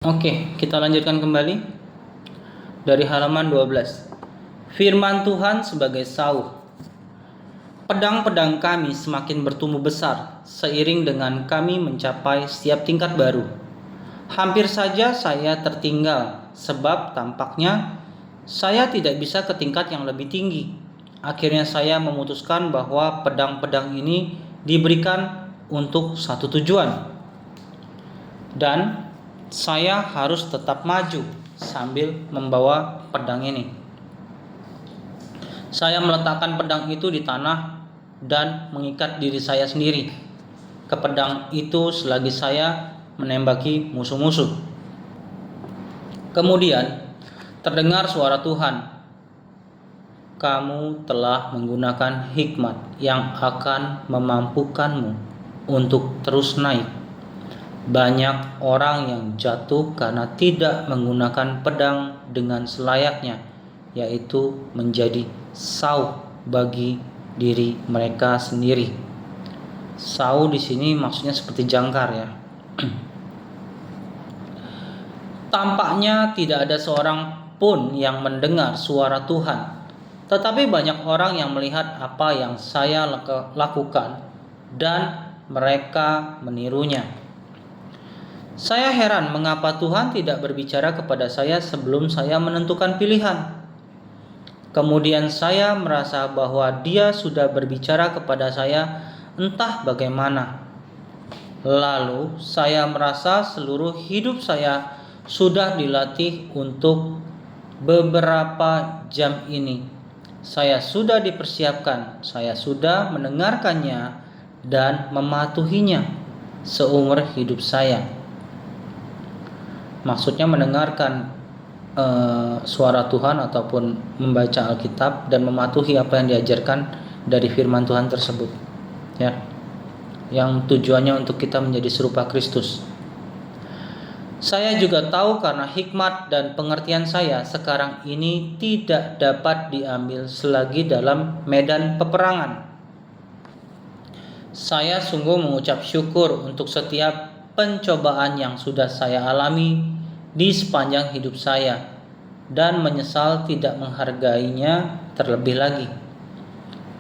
Oke, kita lanjutkan kembali dari halaman 12. Firman Tuhan sebagai sauh. Pedang-pedang kami semakin bertumbuh besar seiring dengan kami mencapai setiap tingkat baru. Hampir saja saya tertinggal sebab tampaknya saya tidak bisa ke tingkat yang lebih tinggi. Akhirnya saya memutuskan bahwa pedang-pedang ini diberikan untuk satu tujuan. Dan saya harus tetap maju sambil membawa pedang ini. Saya meletakkan pedang itu di tanah dan mengikat diri saya sendiri ke pedang itu selagi saya menembaki musuh-musuh. Kemudian terdengar suara Tuhan. Kamu telah menggunakan hikmat yang akan memampukanmu untuk terus naik. Banyak orang yang jatuh karena tidak menggunakan pedang dengan selayaknya, yaitu menjadi sauh bagi diri mereka sendiri. Sauh di sini maksudnya seperti jangkar ya. Tampaknya tidak ada seorang pun yang mendengar suara Tuhan, tetapi banyak orang yang melihat apa yang saya lakukan dan mereka menirunya. Saya heran mengapa Tuhan tidak berbicara kepada saya sebelum saya menentukan pilihan. Kemudian saya merasa bahwa Dia sudah berbicara kepada saya entah bagaimana. Lalu saya merasa seluruh hidup saya sudah dilatih untuk beberapa jam ini. Saya sudah dipersiapkan, saya sudah mendengarkannya dan mematuhinya seumur hidup saya. Maksudnya mendengarkan suara Tuhan ataupun membaca Alkitab dan mematuhi apa yang diajarkan dari firman Tuhan tersebut, ya, yang tujuannya untuk kita menjadi serupa Kristus. Saya juga tahu karena hikmat dan pengertian saya sekarang ini tidak dapat diambil selagi dalam medan peperangan. Saya sungguh mengucap syukur untuk setiap pencobaan yang sudah saya alami di sepanjang hidup saya dan menyesal tidak menghargainya terlebih lagi.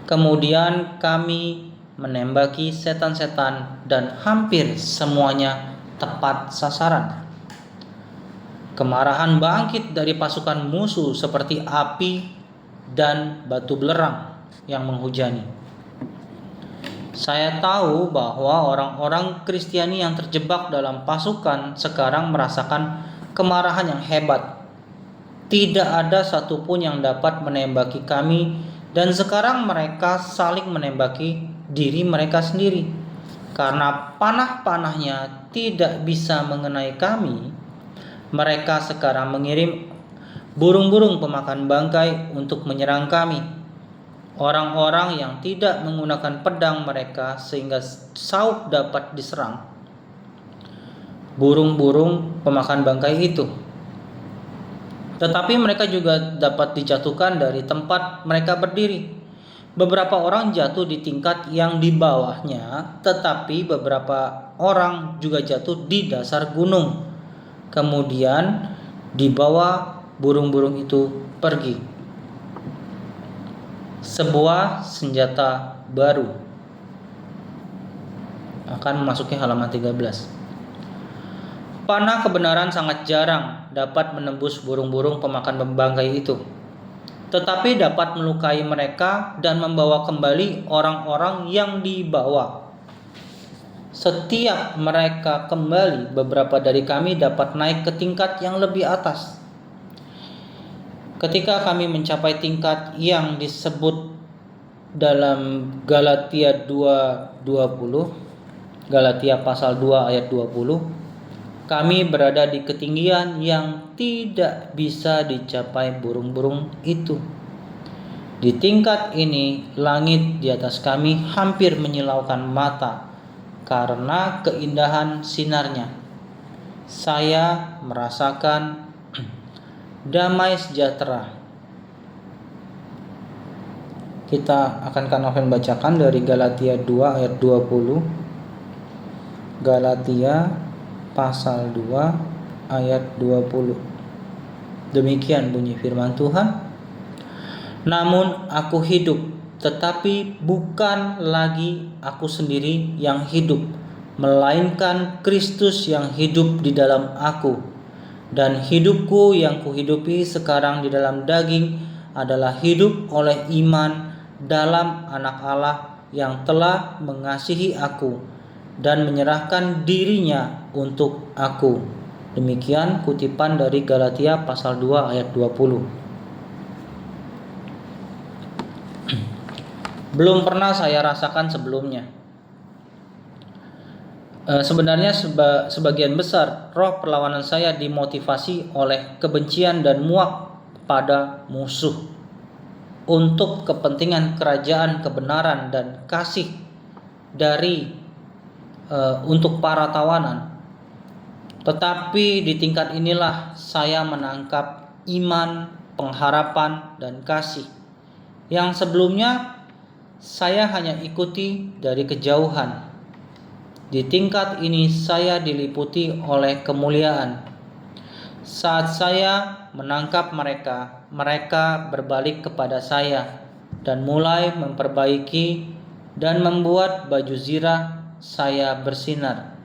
Kemudian kami menembaki setan-setan dan hampir semuanya tepat sasaran. Kemarahan bangkit dari pasukan musuh seperti api dan batu belerang yang menghujani. Saya tahu bahwa orang-orang Kristiani yang terjebak dalam pasukan sekarang merasakan kemarahan yang hebat. Tidak ada satupun yang dapat menembaki kami dan sekarang mereka saling menembaki diri mereka sendiri. Karena panah-panahnya tidak bisa mengenai kami, mereka sekarang mengirim burung-burung pemakan bangkai untuk menyerang kami. Orang-orang yang tidak menggunakan pedang mereka sehingga sauh dapat diserang burung-burung pemakan bangkai itu. Tetapi mereka juga dapat dijatuhkan dari tempat mereka berdiri. Beberapa orang jatuh di tingkat yang di bawahnya, tetapi beberapa orang juga jatuh di dasar gunung. Kemudian dibawa burung-burung itu pergi. Sebuah senjata baru akan memasuki halaman 13. Panah kebenaran sangat jarang dapat menembus burung-burung pemakan bangkai itu, tetapi dapat melukai mereka dan membawa kembali orang-orang yang dibawa. Setiap mereka kembali, beberapa dari kami dapat naik ke tingkat yang lebih atas. Ketika kami mencapai tingkat yang disebut dalam Galatia 2:20, Galatia pasal 2 ayat 20, kami berada di ketinggian yang tidak bisa dicapai burung-burung itu. Di tingkat ini, langit di atas kami hampir menyilaukan mata karena keindahan sinarnya. Saya merasakan damai sejahtera. Kita akan Kanoven bacakan dari Galatia 2 ayat 20. Galatia pasal 2 ayat 20. Demikian bunyi firman Tuhan. Namun aku hidup, tetapi bukan lagi aku sendiri yang hidup, melainkan Kristus yang hidup di dalam aku. Dan hidupku yang kuhidupi sekarang di dalam daging adalah hidup oleh iman dalam Anak Allah yang telah mengasihi aku dan menyerahkan dirinya untuk aku. Demikian kutipan dari Galatia pasal 2 ayat 20. Belum pernah saya rasakan sebelumnya. Sebenarnya sebagian besar roh perlawanan saya dimotivasi oleh kebencian dan muak pada musuh untuk kepentingan kerajaan kebenaran dan kasih untuk para tawanan. Tetapi di tingkat inilah saya menangkap iman, pengharapan, dan kasih yang sebelumnya saya hanya ikuti dari kejauhan. Di tingkat ini saya diliputi oleh kemuliaan. Saat saya menangkap mereka, mereka berbalik kepada saya dan mulai memperbaiki dan membuat baju zirah saya bersinar.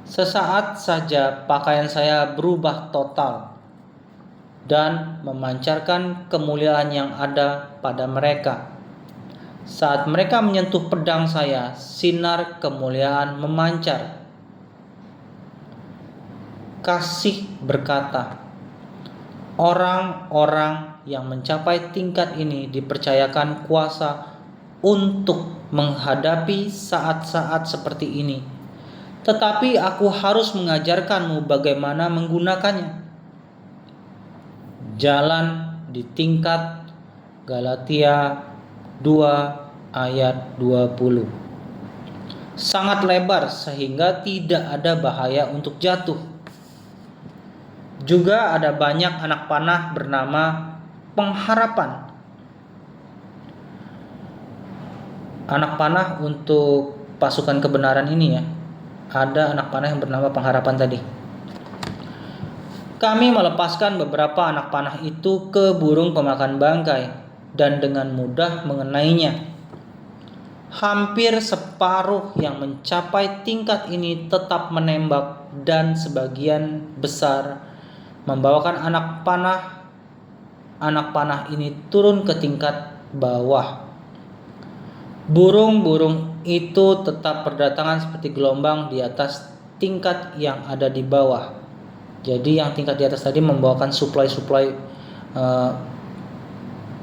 Sesaat saja pakaian saya berubah total dan memancarkan kemuliaan yang ada pada mereka. Saat mereka menyentuh pedang saya, sinar kemuliaan memancar. Kasih berkata, orang-orang yang mencapai tingkat ini dipercayakan kuasa untuk menghadapi saat-saat seperti ini. Tetapi aku harus mengajarkanmu bagaimana menggunakannya. Jalan di tingkat Galatia 2 ayat 20. Sangat lebar sehingga tidak ada bahaya untuk jatuh. Juga ada banyak anak panah bernama pengharapan. Anak panah untuk pasukan kebenaran ini ya. Ada anak panah yang bernama pengharapan tadi. Kami melepaskan beberapa anak panah itu ke burung pemakan bangkai dan dengan mudah mengenainya. Hampir separuh yang mencapai tingkat ini tetap menembak dan sebagian besar membawakan anak panah ini turun ke tingkat bawah. Burung-burung itu tetap berdatangan seperti gelombang di atas tingkat yang ada di bawah. Jadi yang tingkat di atas tadi membawakan suplai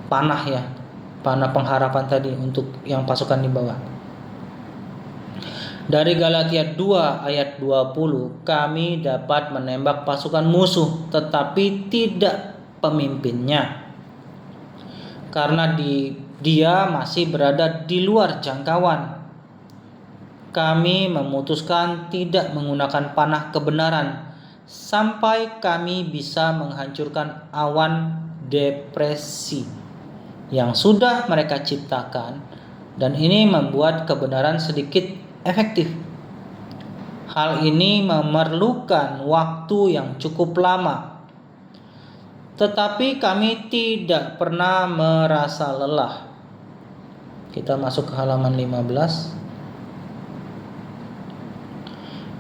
panah ya, panah pengharapan tadi untuk yang pasukan di bawah. Dari Galatia 2 ayat 20, kami dapat menembak pasukan musuh tetapi tidak pemimpinnya. Karena dia masih berada di luar jangkauan. Kami memutuskan tidak menggunakan panah kebenaran sampai kami bisa menghancurkan awan depresi yang sudah mereka ciptakan, dan ini membuat kebenaran sedikit efektif. Hal ini memerlukan waktu yang cukup lama, tetapi kami tidak pernah merasa lelah. Kita masuk ke halaman 15.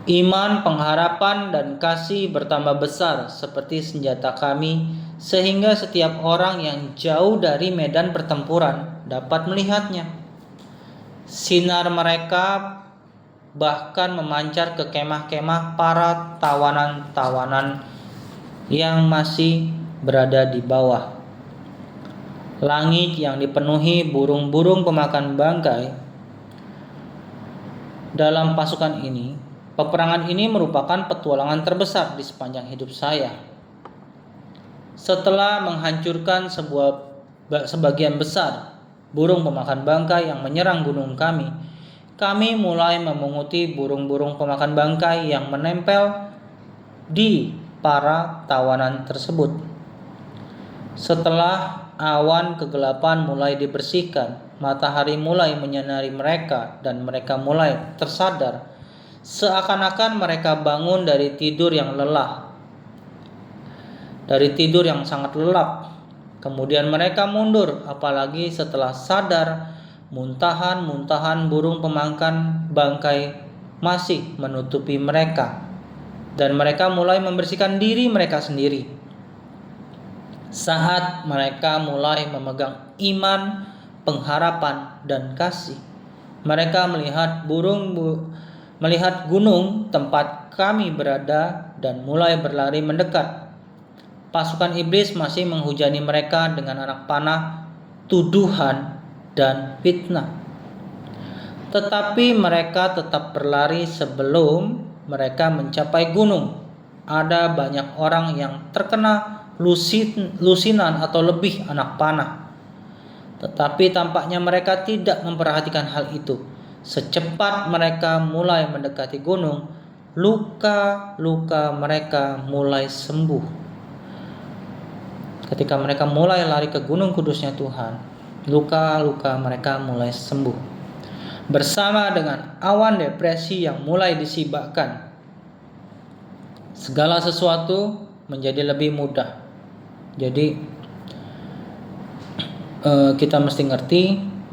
Iman, pengharapan, dan kasih bertambah besar seperti senjata kami, sehingga setiap orang yang jauh dari medan pertempuran dapat melihatnya. Sinar mereka bahkan memancar ke kemah-kemah para tawanan-tawanan yang masih berada di bawah. Langit yang dipenuhi burung-burung pemakan bangkai. Dalam pasukan ini, peperangan ini merupakan petualangan terbesar di sepanjang hidup saya. Setelah menghancurkan sebagian besar burung pemakan bangkai yang menyerang gunung kami mulai memunguti burung-burung pemakan bangkai yang menempel di para tawanan tersebut. Setelah awan kegelapan mulai dibersihkan, matahari mulai menyinari mereka dan mereka mulai tersadar. Seakan-akan mereka bangun dari tidur yang lelah, dari tidur yang sangat lelap. Kemudian mereka mundur, apalagi setelah sadar muntahan-muntahan burung pemangkan bangkai masih menutupi mereka, dan mereka mulai membersihkan diri mereka sendiri. Saat mereka mulai memegang iman, pengharapan, dan kasih, mereka melihat gunung tempat kami berada dan mulai berlari mendekat. Pasukan iblis masih menghujani mereka dengan anak panah, tuduhan, dan fitnah. Tetapi mereka tetap berlari sebelum mereka mencapai gunung. Ada banyak orang yang terkena lusinan atau lebih anak panah. Tetapi tampaknya mereka tidak memperhatikan hal itu. Secepat mereka mulai mendekati gunung, luka-luka mereka mulai sembuh. Ketika mereka mulai lari ke gunung kudusnya Tuhan, luka-luka mereka mulai sembuh. Bersama dengan awan depresi yang mulai disibakkan, segala sesuatu menjadi lebih mudah. Jadi kita mesti ngerti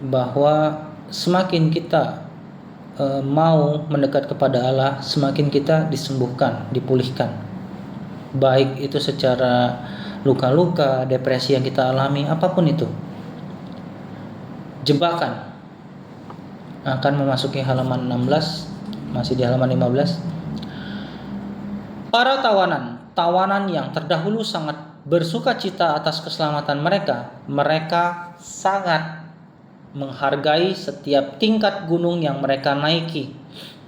bahwa semakin kita mau mendekat kepada Allah, semakin kita disembuhkan, dipulihkan. Baik itu secara luka-luka, depresi yang kita alami, apapun itu. Jebakan akan memasuki halaman 16, masih di halaman 15. Para tawanan yang terdahulu sangat bersuka cita atas keselamatan mereka sangat menghargai setiap tingkat gunung yang mereka naiki,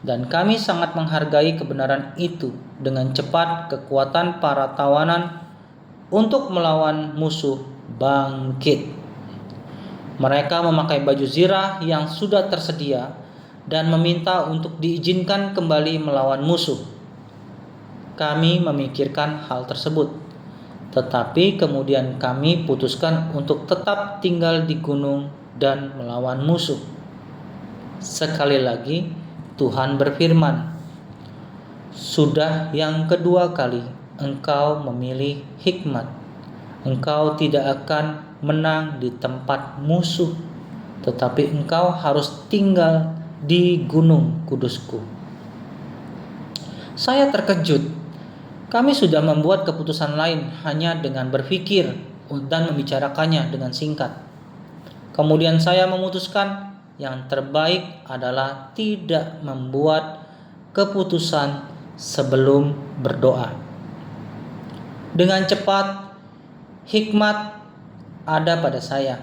dan kami sangat menghargai kebenaran itu. Dengan cepat kekuatan para tawanan untuk melawan musuh bangkit. Mereka memakai baju zirah yang sudah tersedia dan meminta untuk diizinkan kembali melawan musuh. Kami memikirkan hal tersebut, tetapi kemudian kami putuskan untuk tetap tinggal di gunung dan melawan musuh. Sekali lagi Tuhan berfirman, "Sudah yang kedua kali engkau memilih hikmat. Engkau tidak akan menang di tempat musuh, tetapi engkau harus tinggal di gunung kudusku." Saya terkejut. Kami sudah membuat keputusan lain hanya dengan berpikir dan membicarakannya dengan singkat. Kemudian saya memutuskan yang terbaik adalah tidak membuat keputusan sebelum berdoa. Dengan cepat, hikmat ada pada saya.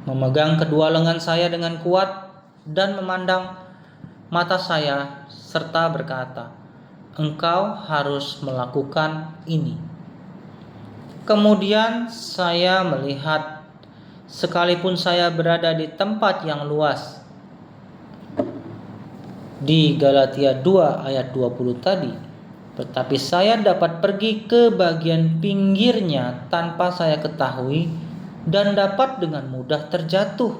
Memegang kedua lengan saya dengan kuat dan memandang mata saya serta berkata, "Engkau harus melakukan ini." Kemudian saya melihat, sekalipun saya berada di tempat yang luas, di Galatia 2 ayat 20 tadi, tetapi saya dapat pergi ke bagian pinggirnya tanpa saya ketahui dan dapat dengan mudah terjatuh.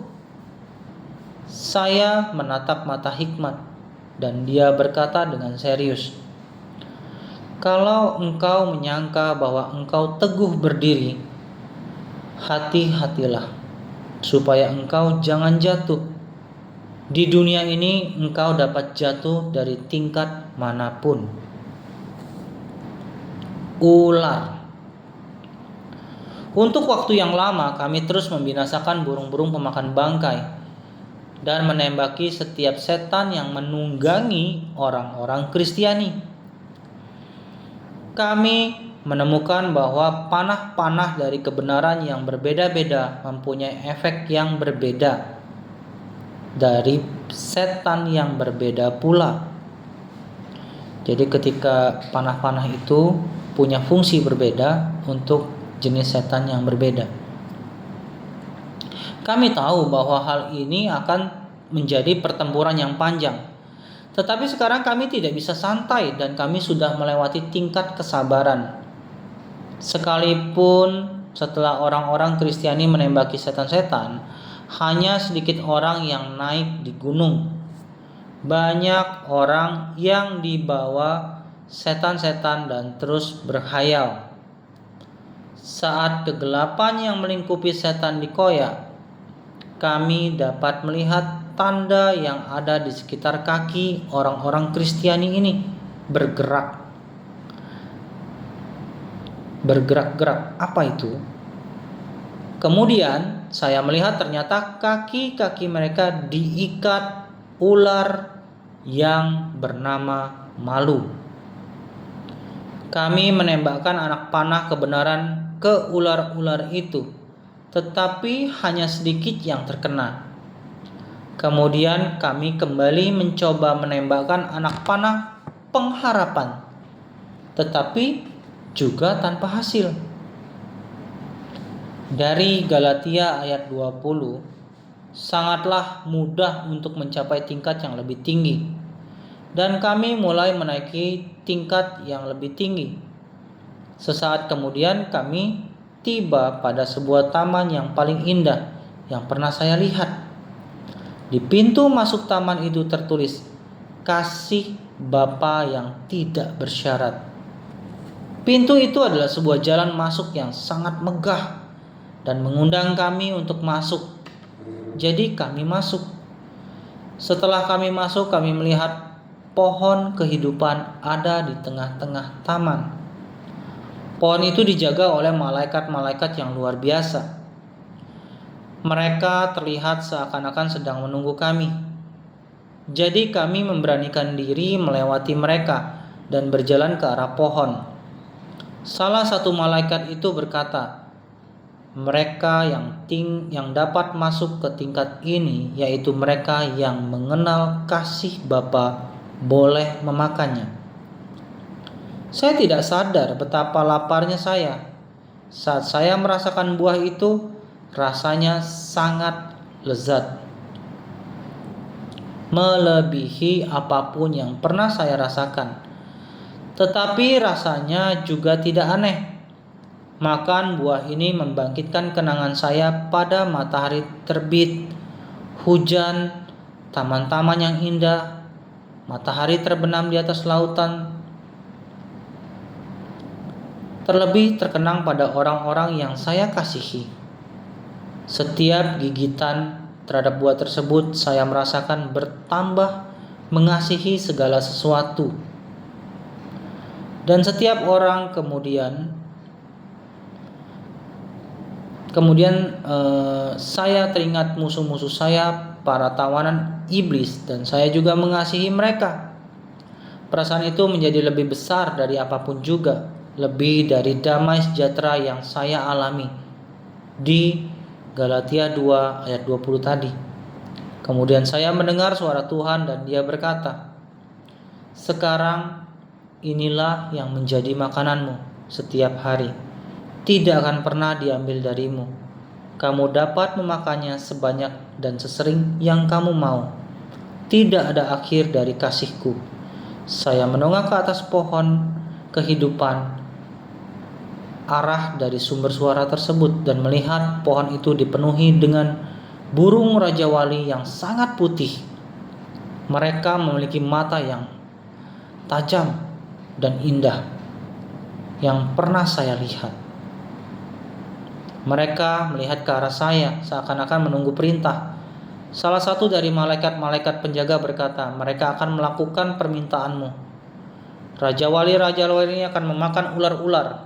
Saya menatap mata hikmat dan dia berkata dengan serius, "Kalau engkau menyangka bahwa engkau teguh berdiri, hati-hatilah supaya engkau jangan jatuh. Di dunia ini engkau dapat jatuh dari tingkat manapun." Ular. Untuk waktu yang lama kami terus membinasakan burung-burung pemakan bangkai dan menembaki setiap setan yang menunggangi orang-orang Kristiani. Kami menemukan bahwa panah-panah dari kebenaran yang berbeda-beda mempunyai efek yang berbeda dari setan yang berbeda pula. Jadi ketika panah-panah itu punya fungsi berbeda untuk jenis setan yang berbeda. Kami tahu bahwa hal ini akan menjadi pertempuran yang panjang. Tetapi sekarang kami tidak bisa santai dan kami sudah melewati tingkat kesabaran. Sekalipun setelah orang-orang Kristiani menembaki setan-setan, hanya sedikit orang yang naik di gunung. banyak orang yang dibawa setan-setan dan terus berkhayal. Saat kegelapan yang melingkupi setan dikoyak, kami dapat melihat tanda yang ada di sekitar kaki orang-orang Kristiani ini bergerak-gerak. Apa itu? Kemudian saya melihat ternyata kaki-kaki mereka diikat ular yang bernama malu. Kami menembakkan anak panah kebenaran ke ular-ular itu, tetapi hanya sedikit yang terkena. Kemudian kami kembali mencoba menembakkan anak panah pengharapan, tetapi juga tanpa hasil. Dari Galatia ayat 20, sangatlah mudah untuk mencapai tingkat yang lebih tinggi. Dan kami mulai menaiki tingkat yang lebih tinggi. Sesaat kemudian kami tiba pada sebuah taman yang paling indah yang pernah saya lihat. Di pintu masuk taman itu tertulis, "Kasih Bapa yang tidak bersyarat." Pintu itu adalah sebuah jalan masuk yang sangat megah dan mengundang kami untuk masuk. Jadi kami masuk. Setelah kami masuk, kami melihat pohon kehidupan ada di tengah-tengah taman. Pohon itu dijaga oleh malaikat-malaikat yang luar biasa. Mereka terlihat seakan-akan sedang menunggu kami. Jadi kami memberanikan diri melewati mereka dan berjalan ke arah pohon. Salah satu malaikat itu berkata, mereka yang dapat masuk ke tingkat ini, yaitu mereka yang mengenal kasih Bapa, boleh memakannya. Saya tidak sadar betapa laparnya saya. Saat saya merasakan buah itu, rasanya sangat lezat, melebihi apapun yang pernah saya rasakan. Tetapi rasanya juga tidak aneh. Makan buah ini membangkitkan kenangan saya pada matahari terbit, hujan, taman-taman yang indah, matahari terbenam di atas lautan. Terlebih terkenang pada orang-orang yang saya kasihi. Setiap gigitan terhadap buah tersebut saya merasakan bertambah mengasihi segala sesuatu. Dan setiap orang kemudian saya teringat musuh-musuh saya, para tawanan iblis, dan saya juga mengasihi mereka. Perasaan itu menjadi lebih besar dari apapun juga, lebih dari damai sejahtera yang saya alami di Galatia 2 ayat 20 tadi. Kemudian saya mendengar suara Tuhan dan Dia berkata, "Sekarang inilah yang menjadi makananmu setiap hari. Tidak akan pernah diambil darimu. Kamu dapat memakannya sebanyak dan sesering yang kamu mau. Tidak ada akhir dari kasih-Ku." Saya menongak ke atas pohon kehidupan, arah dari sumber suara tersebut, dan melihat pohon itu dipenuhi dengan burung Raja Wali yang sangat putih. Mereka memiliki mata yang tajam dan indah yang pernah saya lihat. Mereka melihat ke arah saya seakan-akan menunggu perintah. Salah satu dari malaikat-malaikat penjaga berkata, "Mereka akan melakukan permintaanmu. Raja Wali ini akan memakan ular-ular."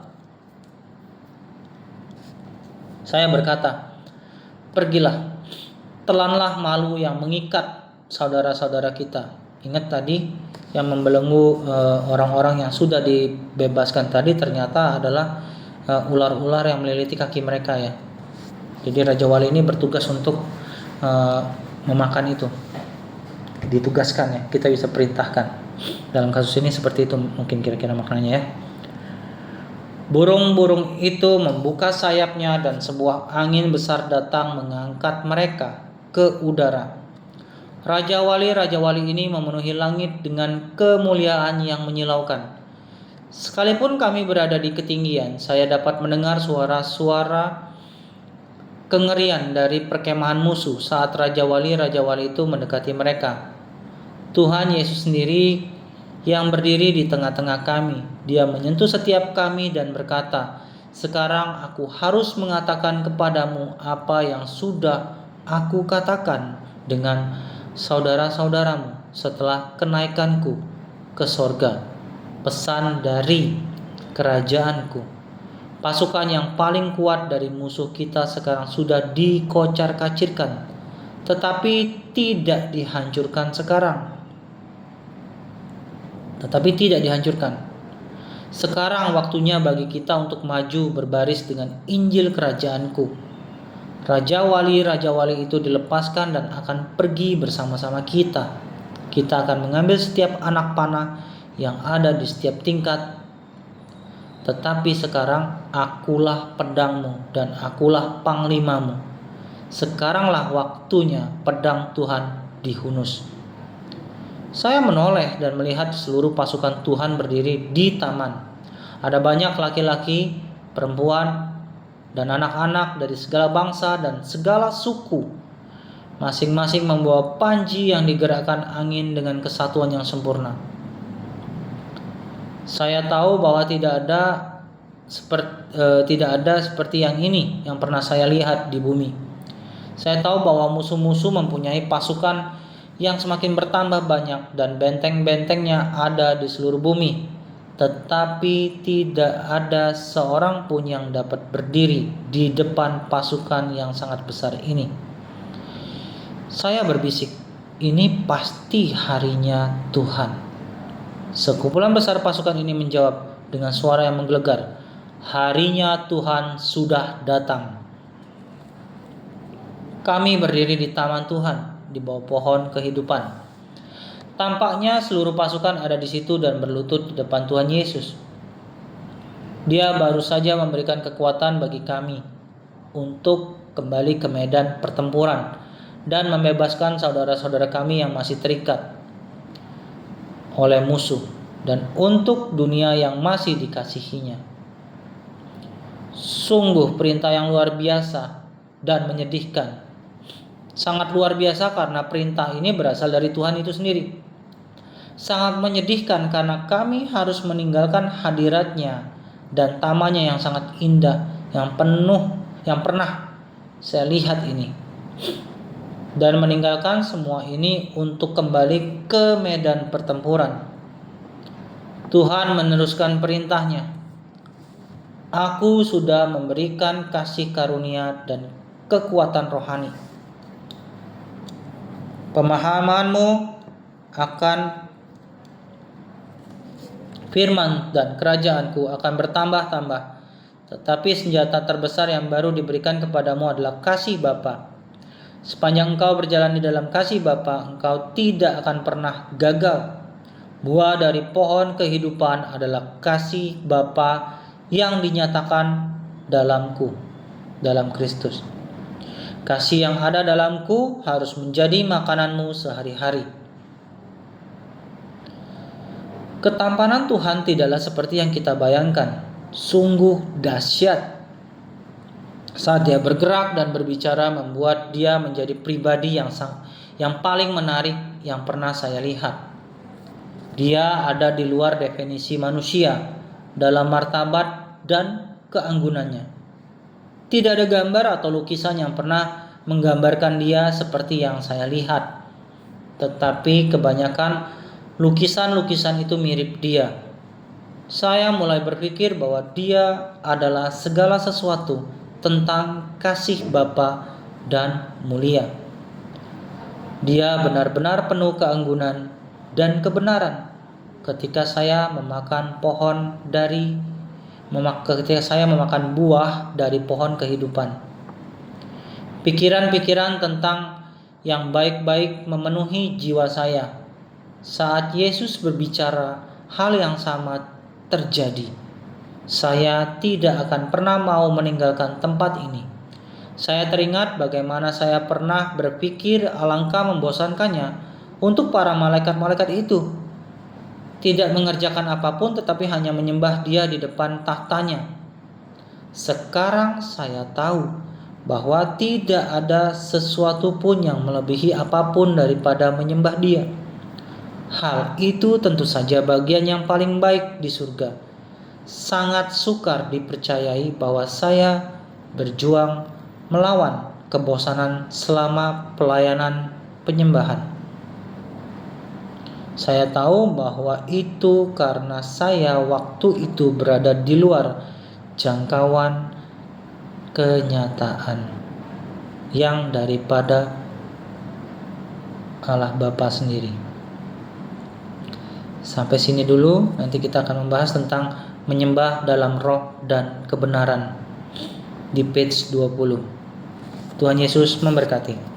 Saya berkata, "Pergilah, telanlah malu yang mengikat saudara-saudara kita." Ingat tadi yang membelenggu orang-orang yang sudah dibebaskan tadi ternyata adalah ular-ular yang meliliti kaki mereka ya. Jadi Raja Wali ini bertugas untuk memakan itu. Ditugaskan ya, kita bisa perintahkan. Dalam kasus ini seperti itu mungkin kira-kira maknanya ya. Burung-burung itu membuka sayapnya dan sebuah angin besar datang mengangkat mereka ke udara. Raja Wali ini memenuhi langit dengan kemuliaan yang menyilaukan. Sekalipun kami berada di ketinggian, saya dapat mendengar suara-suara kengerian dari perkemahan musuh saat Raja Wali itu mendekati mereka. Tuhan Yesus sendiri yang berdiri di tengah-tengah kami. Dia menyentuh setiap kami dan berkata, "Sekarang aku harus mengatakan kepadamu apa yang sudah aku katakan dengan saudara-saudaramu setelah kenaikanku ke sorga. Pesan dari kerajaanku. Pasukan yang paling kuat dari musuh kita sekarang sudah dikocar-kacirkan, tetapi tidak dihancurkan sekarang. Sekarang waktunya bagi kita untuk maju berbaris dengan Injil kerajaanku. Raja wali itu dilepaskan dan akan pergi bersama-sama kita. Kita akan mengambil setiap anak panah yang ada di setiap tingkat. Tetapi sekarang akulah pedangmu dan akulah panglimamu. Sekaranglah waktunya pedang Tuhan dihunus." Saya menoleh dan melihat seluruh pasukan Tuhan berdiri di taman. Ada banyak laki-laki, perempuan, dan anak-anak dari segala bangsa dan segala suku. Masing-masing membawa panji yang digerakkan angin dengan kesatuan yang sempurna. Saya tahu bahwa tidak ada seperti yang ini yang pernah saya lihat di bumi. Saya tahu bahwa musuh-musuh mempunyai pasukan yang semakin bertambah banyak dan benteng-bentengnya ada di seluruh bumi. Tetapi tidak ada seorang pun yang dapat berdiri di depan pasukan yang sangat besar ini. Saya berbisik, "Ini pasti harinya Tuhan." Sekumpulan besar pasukan ini menjawab dengan suara yang menggelegar, "Harinya Tuhan sudah datang." Kami berdiri di taman Tuhan, di bawah pohon kehidupan. Tampaknya seluruh pasukan ada di situ dan berlutut di depan Tuhan Yesus. Dia baru saja memberikan kekuatan bagi kami untuk kembali ke medan pertempuran dan membebaskan saudara-saudara kami yang masih terikat oleh musuh, dan untuk dunia yang masih dikasihinya. Sungguh perintah yang luar biasa dan menyedihkan. Sangat luar biasa karena perintah ini berasal dari Tuhan itu sendiri. Sangat menyedihkan karena kami harus meninggalkan hadiratnya dan tamannya yang sangat indah, yang pernah saya lihat ini, dan meninggalkan semua ini untuk kembali ke medan pertempuran. Tuhan meneruskan perintahnya. "Aku sudah memberikan kasih karunia dan kekuatan rohani. Pemahamanmu akan firman dan kerajaanku akan bertambah-tambah. Tetapi senjata terbesar yang baru diberikan kepadamu adalah kasih Bapa. Sepanjang engkau berjalan di dalam kasih Bapa, engkau tidak akan pernah gagal. Buah dari pohon kehidupan adalah kasih Bapa yang dinyatakan dalamku, dalam Kristus. Kasih yang ada dalamku harus menjadi makananmu sehari-hari." Ketampanan Tuhan tidaklah seperti yang kita bayangkan. Sungguh dahsyat. Saat Dia bergerak dan berbicara membuat Dia menjadi pribadi yang paling menarik yang pernah saya lihat. Dia ada di luar definisi manusia dalam martabat dan keanggunannya. Tidak ada gambar atau lukisan yang pernah menggambarkan Dia seperti yang saya lihat. Tetapi kebanyakan lukisan-lukisan itu mirip Dia. Saya mulai berpikir bahwa Dia adalah segala sesuatu tentang kasih Bapa dan mulia. Dia benar-benar penuh keanggunan dan kebenaran. Ketika saya memakan buah dari pohon kehidupan, pikiran-pikiran tentang yang baik-baik memenuhi jiwa saya. Saat Yesus berbicara, hal yang sama terjadi. Saya tidak akan pernah mau meninggalkan tempat ini. Saya teringat bagaimana saya pernah berpikir alangkah membosankannya untuk para malaikat-malaikat itu tidak mengerjakan apapun tetapi hanya menyembah Dia di depan tahtanya. Sekarang saya tahu bahwa tidak ada sesuatu pun yang melebihi apapun daripada menyembah Dia. Hal itu tentu saja bagian yang paling baik di surga. Sangat sukar dipercayai bahwa saya berjuang melawan kebosanan selama pelayanan penyembahan. Saya tahu bahwa itu karena saya waktu itu berada di luar jangkauan kenyataan yang daripada Allah Bapa sendiri. Sampai sini dulu, nanti kita akan membahas tentang menyembah dalam roh dan kebenaran di page 20. Tuhan Yesus memberkati.